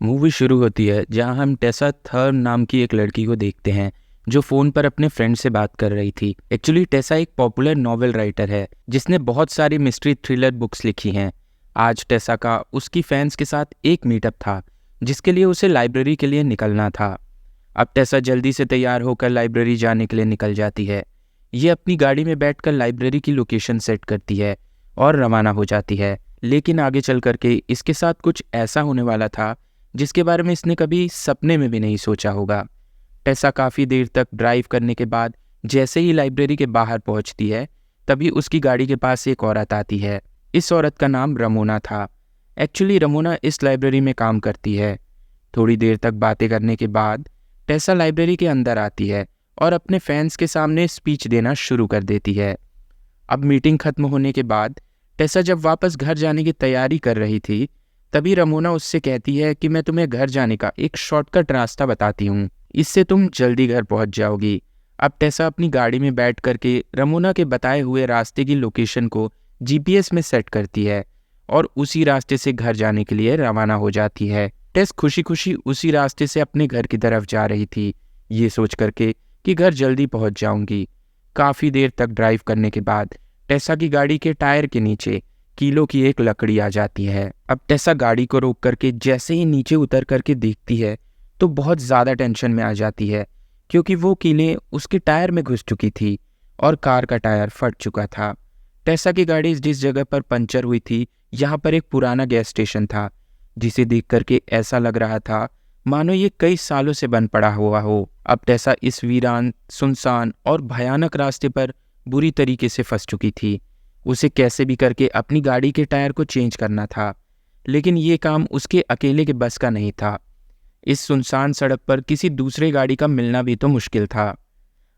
Movie शुरू होती है जहां हम टेसा थर्न नाम की एक लड़की को देखते हैं जो फ़ोन पर अपने फ्रेंड से बात कर रही थी। एक्चुअली टेसा एक पॉपुलर नॉवेल राइटर है जिसने बहुत सारी मिस्ट्री थ्रिलर बुक्स लिखी हैं। आज टेसा का उसकी फैंस के साथ एक मीटअप था जिसके लिए उसे लाइब्रेरी के लिए निकलना था। अब टेसा जल्दी से तैयार होकर लाइब्रेरी जाने के लिए निकल जाती है। ये अपनी गाड़ी में बैठकर लाइब्रेरी की लोकेशन सेट करती है और रवाना हो जाती है। लेकिन आगे चल करके इसके साथ कुछ ऐसा होने वाला था जिसके बारे में इसने कभी सपने में भी नहीं सोचा होगा। टेसा काफ़ी देर तक ड्राइव करने के बाद जैसे ही लाइब्रेरी के बाहर पहुंचती है तभी उसकी गाड़ी के पास एक औरत आती है। इस औरत का नाम रमोना था। एक्चुअली रमोना इस लाइब्रेरी में काम करती है। थोड़ी देर तक बातें करने के बाद टेसा लाइब्रेरी के अंदर आती है और अपने फैंस के सामने स्पीच देना शुरू कर देती है। अब मीटिंग खत्म होने के बाद टेसा जब वापस घर जाने की तैयारी कर रही थी तभी रमोना उससे कहती है कि मैं तुम्हें घर जाने का एक शॉर्टकट रास्ता बताती हूँ, इससे तुम जल्दी घर पहुँच जाओगी। अब टेसा अपनी गाड़ी में बैठ करके रमोना के बताए हुए रास्ते की लोकेशन को जीपीएस में सेट करती है और उसी रास्ते से घर जाने के लिए रवाना हो जाती है। टेस खुशी खुशी उसी रास्ते से अपने घर की तरफ जा रही थी, ये सोच करके कि घर जल्दी पहुँच जाऊंगी। काफ़ी देर तक ड्राइव करने के बाद टेसा की गाड़ी के टायर के नीचे कीलों की एक लकड़ी आ जाती है। अब टेसा गाड़ी को रोक करके जैसे ही नीचे उतर करके देखती है तो बहुत ज़्यादा टेंशन में आ जाती है क्योंकि वो कीलें उसके टायर में घुस चुकी थी और कार का टायर फट चुका था। टेसा की गाड़ी जिस जगह पर पंचर हुई थी यहाँ पर एक पुराना गैस स्टेशन था जिसे देख करके ऐसा लग रहा था मानो ये कई सालों से बंद पड़ा हुआ हो। अब टेसा इस वीरान, सुनसान और भयानक रास्ते पर बुरी तरीके से फंस चुकी थी। उसे कैसे भी करके अपनी गाड़ी के टायर को चेंज करना था, लेकिन ये काम उसके अकेले के बस का नहीं था। इस सुनसान सड़क पर किसी दूसरे गाड़ी का मिलना भी तो मुश्किल था।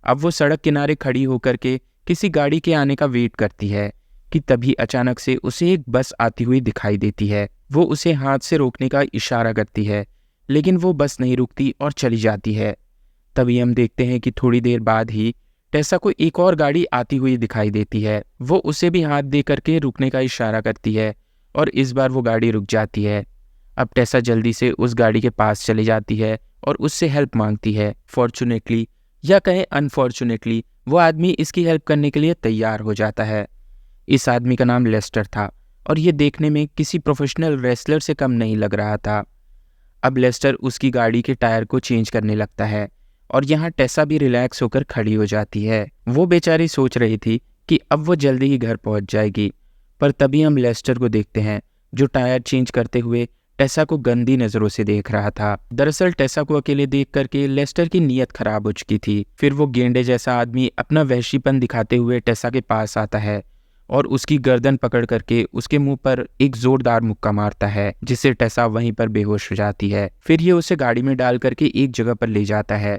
अब वो सड़क किनारे खड़ी होकर के किसी गाड़ी के आने का वेट करती है कि तभी अचानक से उसे एक बस आती हुई दिखाई देती है। वो उसे हाथ से रोकने का इशारा करती है लेकिन वो बस नहीं रुकती और चली जाती है। तभी हम देखते हैं कि थोड़ी देर बाद ही टेसा को एक और गाड़ी आती हुई दिखाई देती है। वो उसे भी हाथ दे करके रुकने का इशारा करती है और इस बार वो गाड़ी रुक जाती है। अब टेसा जल्दी से उस गाड़ी के पास चली जाती है और उससे हेल्प मांगती है। फॉर्चुनेटली या कहें अनफॉर्चुनेटली वो आदमी इसकी हेल्प करने के लिए तैयार हो जाता है। इस आदमी का नाम लेस्टर था और ये देखने में किसी प्रोफेशनल रेसलर से कम नहीं लग रहा था। अब लेस्टर उसकी गाड़ी के टायर को चेंज करने लगता है और यहाँ टेसा भी रिलैक्स होकर खड़ी हो जाती है। वो बेचारी सोच रही थी कि अब वो जल्दी ही घर पहुंच जाएगी, पर तभी हम लेस्टर को देखते हैं जो टायर चेंज करते हुए टेसा को गंदी नज़रों से देख रहा था। दरअसल टेसा को अकेले देख करके लेस्टर की नीयत खराब हो चुकी थी। फिर वो गेंडे जैसा आदमी अपना वहशीपन दिखाते हुए टेसा के पास आता है और उसकी गर्दन पकड़ करके उसके मुंह पर एक जोरदार मुक्का मारता है जिससे टेसा वहीं पर बेहोश हो जाती है। फिर ये उसे गाड़ी में डाल करके एक जगह पर ले जाता है।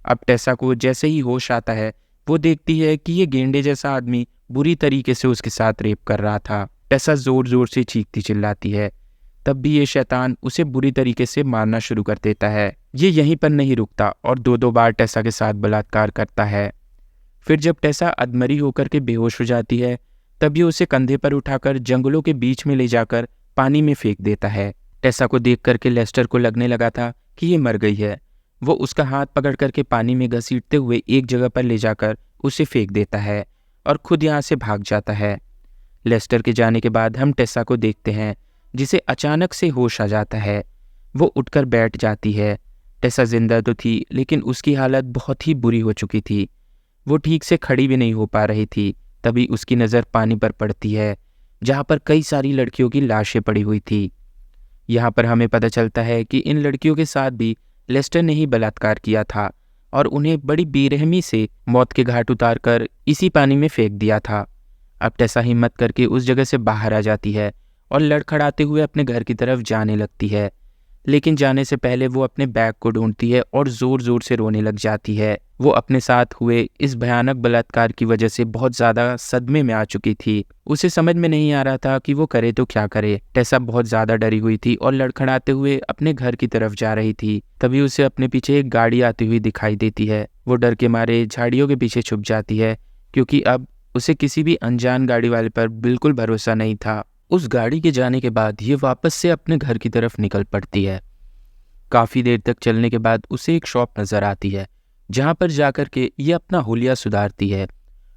अब टेसा को जैसे ही होश आता है वो देखती है कि ये गेंडे जैसा आदमी बुरी तरीके से उसके साथ रेप कर रहा था। टेसा जोर जोर से चीखती चिल्लाती है। तब भी ये शैतान उसे बुरी तरीके से मारना शुरू कर देता है। ये यहीं पर नहीं रुकता और दो बार टेसा के साथ बलात्कार करता है। फिर जब टेसा अधमरी होकर के बेहोश हो जाती है तब ये उसे कंधे पर उठाकर जंगलों के बीच में ले जाकर पानी में फेंक देता है। टेसा को देख करके लेस्टर को लगने लगा था कि ये मर गई है। वो उसका हाथ पकड़ करके पानी में घसीटते हुए एक जगह पर ले जाकर उसे फेंक देता है और खुद यहाँ से भाग जाता है। लेस्टर के जाने के बाद हम टेसा को देखते हैं जिसे अचानक से होश आ जाता है। वो उठकर बैठ जाती है। टेसा जिंदा तो थी लेकिन उसकी हालत बहुत ही बुरी हो चुकी थी। वो ठीक से खड़ी भी नहीं हो पा रही थी। तभी उसकी नज़र पानी पर पड़ती है जहाँ पर कई सारी लड़कियों की लाशें पड़ी हुई थी। यहाँ पर हमें पता चलता है कि इन लड़कियों के साथ भी लेस्टर ने ही बलात्कार किया था और उन्हें बड़ी बेरहमी से मौत के घाट उतार कर इसी पानी में फेंक दिया था। अब टेसा हिम्मत करके उस जगह से बाहर आ जाती है और लड़खड़ाते हुए अपने घर की तरफ जाने लगती है, लेकिन जाने से पहले वो अपने बैग को ढूंढती है और ज़ोर ज़ोर से रोने लग जाती है। वो अपने साथ हुए इस भयानक बलात्कार की वजह से बहुत ज़्यादा सदमे में आ चुकी थी। उसे समझ में नहीं आ रहा था कि वो करे तो क्या करे। टेसा बहुत ज़्यादा डरी हुई थी और लड़खड़ाते हुए अपने घर की तरफ जा रही थी। तभी उसे अपने पीछे एक गाड़ी आती हुई दिखाई देती है। वो डर के मारे झाड़ियों के पीछे छुप जाती है क्योंकि अब उसे किसी भी अनजान गाड़ी वाले पर बिल्कुल भरोसा नहीं था। उस गाड़ी के जाने के बाद ये वापस से अपने घर की तरफ निकल पड़ती है। काफ़ी देर तक चलने के बाद उसे एक शॉप नज़र आती है जहाँ पर जाकर के ये अपना हुलिया सुधारती है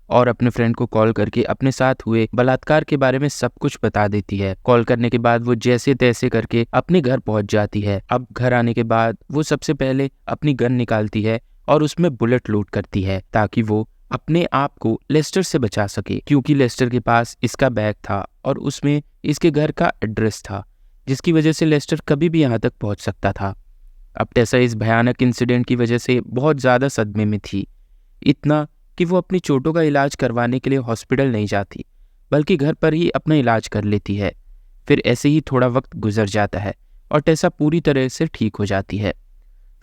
और अपने फ्रेंड को कॉल करके अपने साथ हुए बलात्कार के बारे में सब कुछ बता देती है। कॉल करने के बाद वो जैसे तैसे करके अपने घर पहुंच जाती है। अब घर आने के बाद वो सबसे पहले अपनी गन निकालती है और उसमें बुलेट लोड करती है ताकि वो अपने आप को लेस्टर से बचा सके, क्योंकि लेस्टर के पास इसका बैग था और उसमें इसके घर का एड्रेस था, जिसकी वजह से लेस्टर कभी भी यहाँ तक पहुंच सकता था। अब टेसा इस भयानक इंसिडेंट की वजह से बहुत ज़्यादा सदमे में थी, इतना कि वो अपनी चोटों का इलाज करवाने के लिए हॉस्पिटल नहीं जाती बल्कि घर पर ही अपना इलाज कर लेती है। फिर ऐसे ही थोड़ा वक्त गुजर जाता है और टेसा पूरी तरह से ठीक हो जाती है।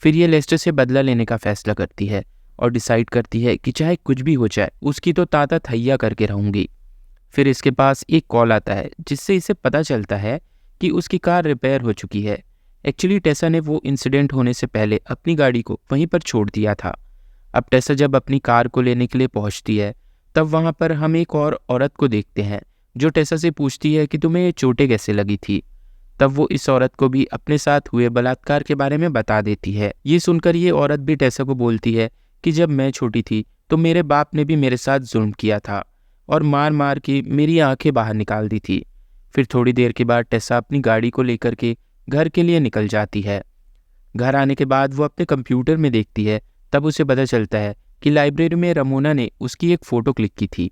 फिर ये लेस्टर से बदला लेने का फैसला करती है और डिसाइड करती है कि चाहे कुछ भी हो जाए उसकी तो ताता थैया करके रहूंगी। फिर इसके पास एक कॉल आता है जिससे इसे पता चलता है कि उसकी कार रिपेयर हो चुकी है। एक्चुअली टेसा ने वो इंसिडेंट होने से पहले अपनी गाड़ी को वहीं पर छोड़ दिया था। अब टेसा जब अपनी कार को लेने के लिए पहुंचती है तब वहां पर हम एक और औरत को देखते हैं जो टेसा से पूछती है कि तुम्हें ये चोटें कैसे लगी थी। तब वो इस औरत को भी अपने साथ हुए बलात्कार के बारे में बता देती है। ये सुनकर ये औरत भी टेसा को बोलती है कि जब मैं छोटी थी तो मेरे बाप ने भी मेरे साथ जुल्म किया था और मार मार के मेरी आंखें बाहर निकाल दी थी। फिर थोड़ी देर के बाद टेसा अपनी गाड़ी को लेकर के घर के लिए निकल जाती है। घर आने के बाद वो अपने कंप्यूटर में देखती है, तब उसे पता चलता है कि लाइब्रेरी में रमोना ने उसकी एक फ़ोटो क्लिक की थी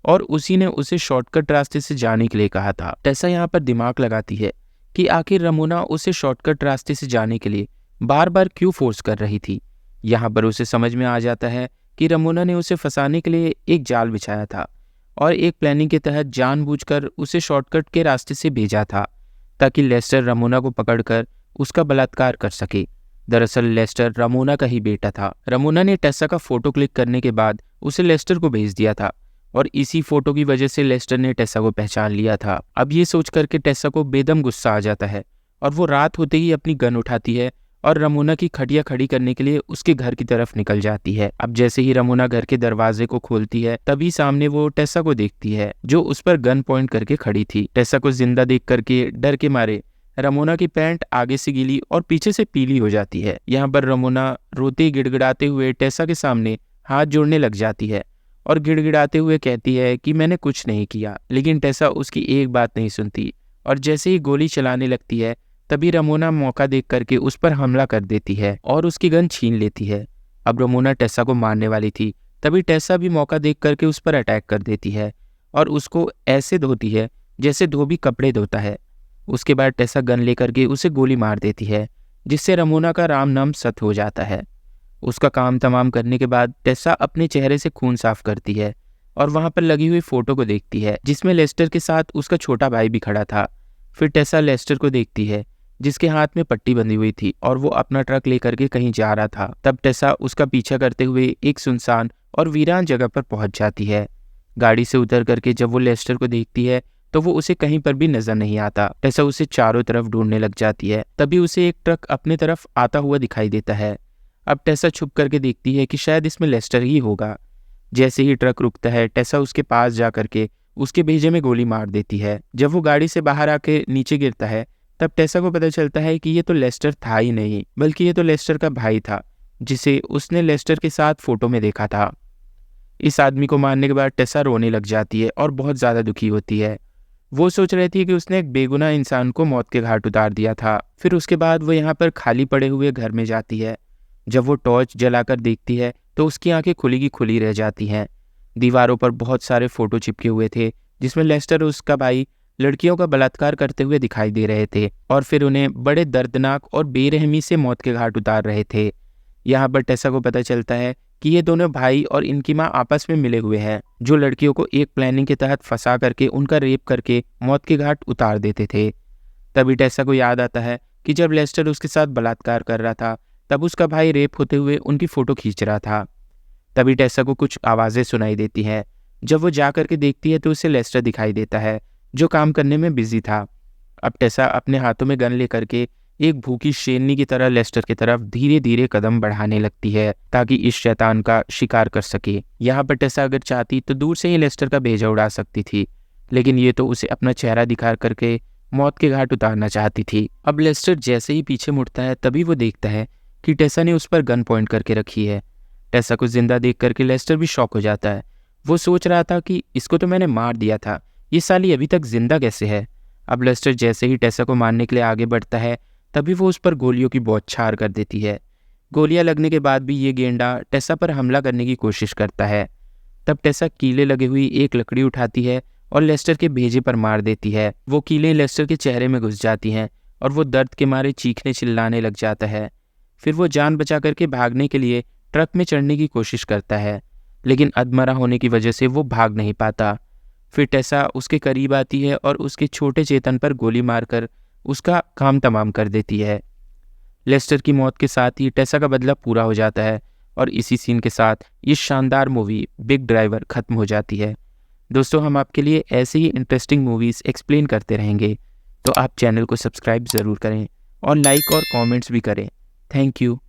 और उसी ने उसे शॉर्टकट रास्ते से जाने के लिए कहा था। टेसा यहाँ पर दिमाग लगाती है कि आखिर रमोना उसे शॉर्टकट रास्ते से जाने के लिए बार बार क्यों फोर्स कर रही थी। यहाँ पर उसे समझ में आ जाता है कि रमोना ने उसे फंसाने के लिए एक जाल बिछाया था और एक प्लानिंग के तहत जानबूझकर उसे शॉर्टकट के रास्ते से भेजा था ताकि लेस्टर रमोना को पकड़कर उसका बलात्कार कर सके। दरअसल लेस्टर रमोना का ही बेटा था। रमोना ने टेसा का फोटो क्लिक करने के बाद उसे लेस्टर को भेज दिया था और इसी फोटो की वजह से लेस्टर ने टेसा को पहचान लिया था। अब ये सोच करके टेसा को बेदम गुस्सा आ जाता है और वो रात होते ही अपनी गन उठाती है और रमोना की खटिया खड़ी करने के लिए उसके घर की तरफ निकल जाती है। अब जैसे ही रमोना घर के दरवाजे को खोलती है तभी सामने वो टेसा को देखती है जो उस पर गन पॉइंट करके खड़ी थी। टेसा को जिंदा देख करके डर के मारे रमोना की पैंट आगे से गीली और पीछे से पीली हो जाती है। यहाँ पर रमोना रोते गिड़गिड़ाते हुए टेसा के सामने हाथ जोड़ने लग जाती है और गिड़गिड़ाते हुए कहती है कि मैंने कुछ नहीं किया, लेकिन टेसा उसकी एक बात नहीं सुनती और जैसे ही गोली चलाने लगती है तभी रमोना मौका देख करके उस पर हमला कर देती है और उसकी गन छीन लेती है। अब रमोना टेसा को मारने वाली थी, तभी टेसा भी मौका देख करके उस पर अटैक कर देती है और उसको ऐसे धोती है जैसे धोबी कपड़े धोता है। उसके बाद टेसा गन लेकर के उसे गोली मार देती है जिससे रमोना का राम नाम सत हो जाता है। उसका काम तमाम करने के बाद टेसा अपने चेहरे से खून साफ करती है और वहां पर लगी हुई फोटो को देखती है जिसमें लेस्टर के साथ उसका छोटा भाई भी खड़ा था। फिर टेसा लेस्टर को देखती है जिसके हाथ में पट्टी बंधी हुई थी और वो अपना ट्रक लेकर के कहीं जा रहा था। तब टेसा उसका पीछा करते हुए एक सुनसान और वीरान जगह पर पहुंच जाती है। गाड़ी से उतर करके जब वो लेस्टर को देखती है तो वो उसे कहीं पर भी नजर नहीं आता। टेसा उसे चारों तरफ ढूंढने लग जाती है, तभी उसे एक ट्रक अपने तरफ आता हुआ दिखाई देता है। अब टेसा छुप करके देखती है कि शायद इसमें लेस्टर ही होगा। जैसे ही ट्रक रुकता है टेसा उसके पास जा करके उसके भेजे में गोली मार देती है। जब वो गाड़ी से बाहर आके नीचे गिरता है तब टेसा को पता चलता है कि ये तो लेस्टर था ही नहीं, बल्कि ये तो लेस्टर का भाई था जिसे उसने लेस्टर के साथ फोटो में देखा था। इस आदमी को मारने के बाद टेसा रोने लग जाती है और बहुत ज़्यादा दुखी होती है। वो सोच रही थी कि उसने एक बेगुनाह इंसान को मौत के घाट उतार दिया था। फिर उसके बाद वो यहाँ पर खाली पड़े हुए घर में जाती है। जब वो टॉर्च जलाकर देखती है तो उसकी आंखें खुली की खुली रह जाती हैं। दीवारों पर बहुत सारे फोटो चिपके हुए थे जिसमें लेस्टर और उसका भाई लड़कियों का बलात्कार करते हुए दिखाई दे रहे थे और फिर उन्हें बड़े दर्दनाक और बेरहमी से मौत के घाट उतार रहे थे। यहाँ पर टेसा को पता चलता है कि ये दोनों भाई और इनकी माँ आपस में मिले हुए हैं जो लड़कियों को एक प्लानिंग के तहत फंसा करके उनका रेप करके मौत के घाट उतार देते थे। तभी टेसा को याद आता है कि जब लेस्टर उसके साथ बलात्कार कर रहा था तब उसका भाई रेप होते हुए उनकी फ़ोटो खींच रहा था। तभी टेसा को कुछ आवाज़ें सुनाई देती हैं। जब वो जा करके देखती है तो उसे लेस्टर दिखाई देता है जो काम करने में बिजी था। अब टेसा अपने हाथों में गन लेकर के एक भूखी शेरनी की तरह लेस्टर की तरफ धीरे धीरे कदम बढ़ाने लगती है ताकि इस शैतान का शिकार कर सके। यहाँ पर टेसा अगर चाहती तो दूर से ही लेस्टर का भेजा उड़ा सकती थी, लेकिन ये तो उसे अपना चेहरा दिखा करके मौत के घाट उतारना चाहती थी। अब लेस्टर जैसे ही पीछे मुड़ता है तभी वो देखता है कि टेसा ने उस पर गन पॉइंट करके रखी है। टेसा को जिंदा देख करके लेस्टर भी शॉक हो जाता है। वो सोच रहा था कि इसको तो मैंने मार दिया था, ये साली अभी तक जिंदा कैसे है। अब लेस्टर जैसे ही टेसा को मारने के लिए आगे बढ़ता है तभी वो उस पर गोलियों की बौछार कर देती है। गोलियां लगने के बाद भी ये गेंडा टेसा पर हमला करने की कोशिश करता है। तब टेसा कीले लगी हुई एक लकड़ी उठाती है और लेस्टर के भेजे पर मार देती है। वो कीलें लेस्टर के चेहरे में घुस जाती हैं और वो दर्द के मारे चीखने चिल्लाने लग जाता है। फिर वो जान बचा करके भागने के लिए ट्रक में चढ़ने की कोशिश करता है, लेकिन अधमरा होने की वजह से वो भाग नहीं पाता। फिर टेसा उसके करीब आती है और उसके छोटे चेतन पर गोली मारकर उसका काम तमाम कर देती है। लेस्टर की मौत के साथ ही टेसा का बदला पूरा हो जाता है और इसी सीन के साथ ये शानदार मूवी बिग ड्राइवर खत्म हो जाती है। दोस्तों, हम आपके लिए ऐसे ही इंटरेस्टिंग मूवीज़ एक्सप्लेन करते रहेंगे, तो आप चैनल को सब्सक्राइब ज़रूर करें और लाइक और कमेंट्स भी करें। Thank you.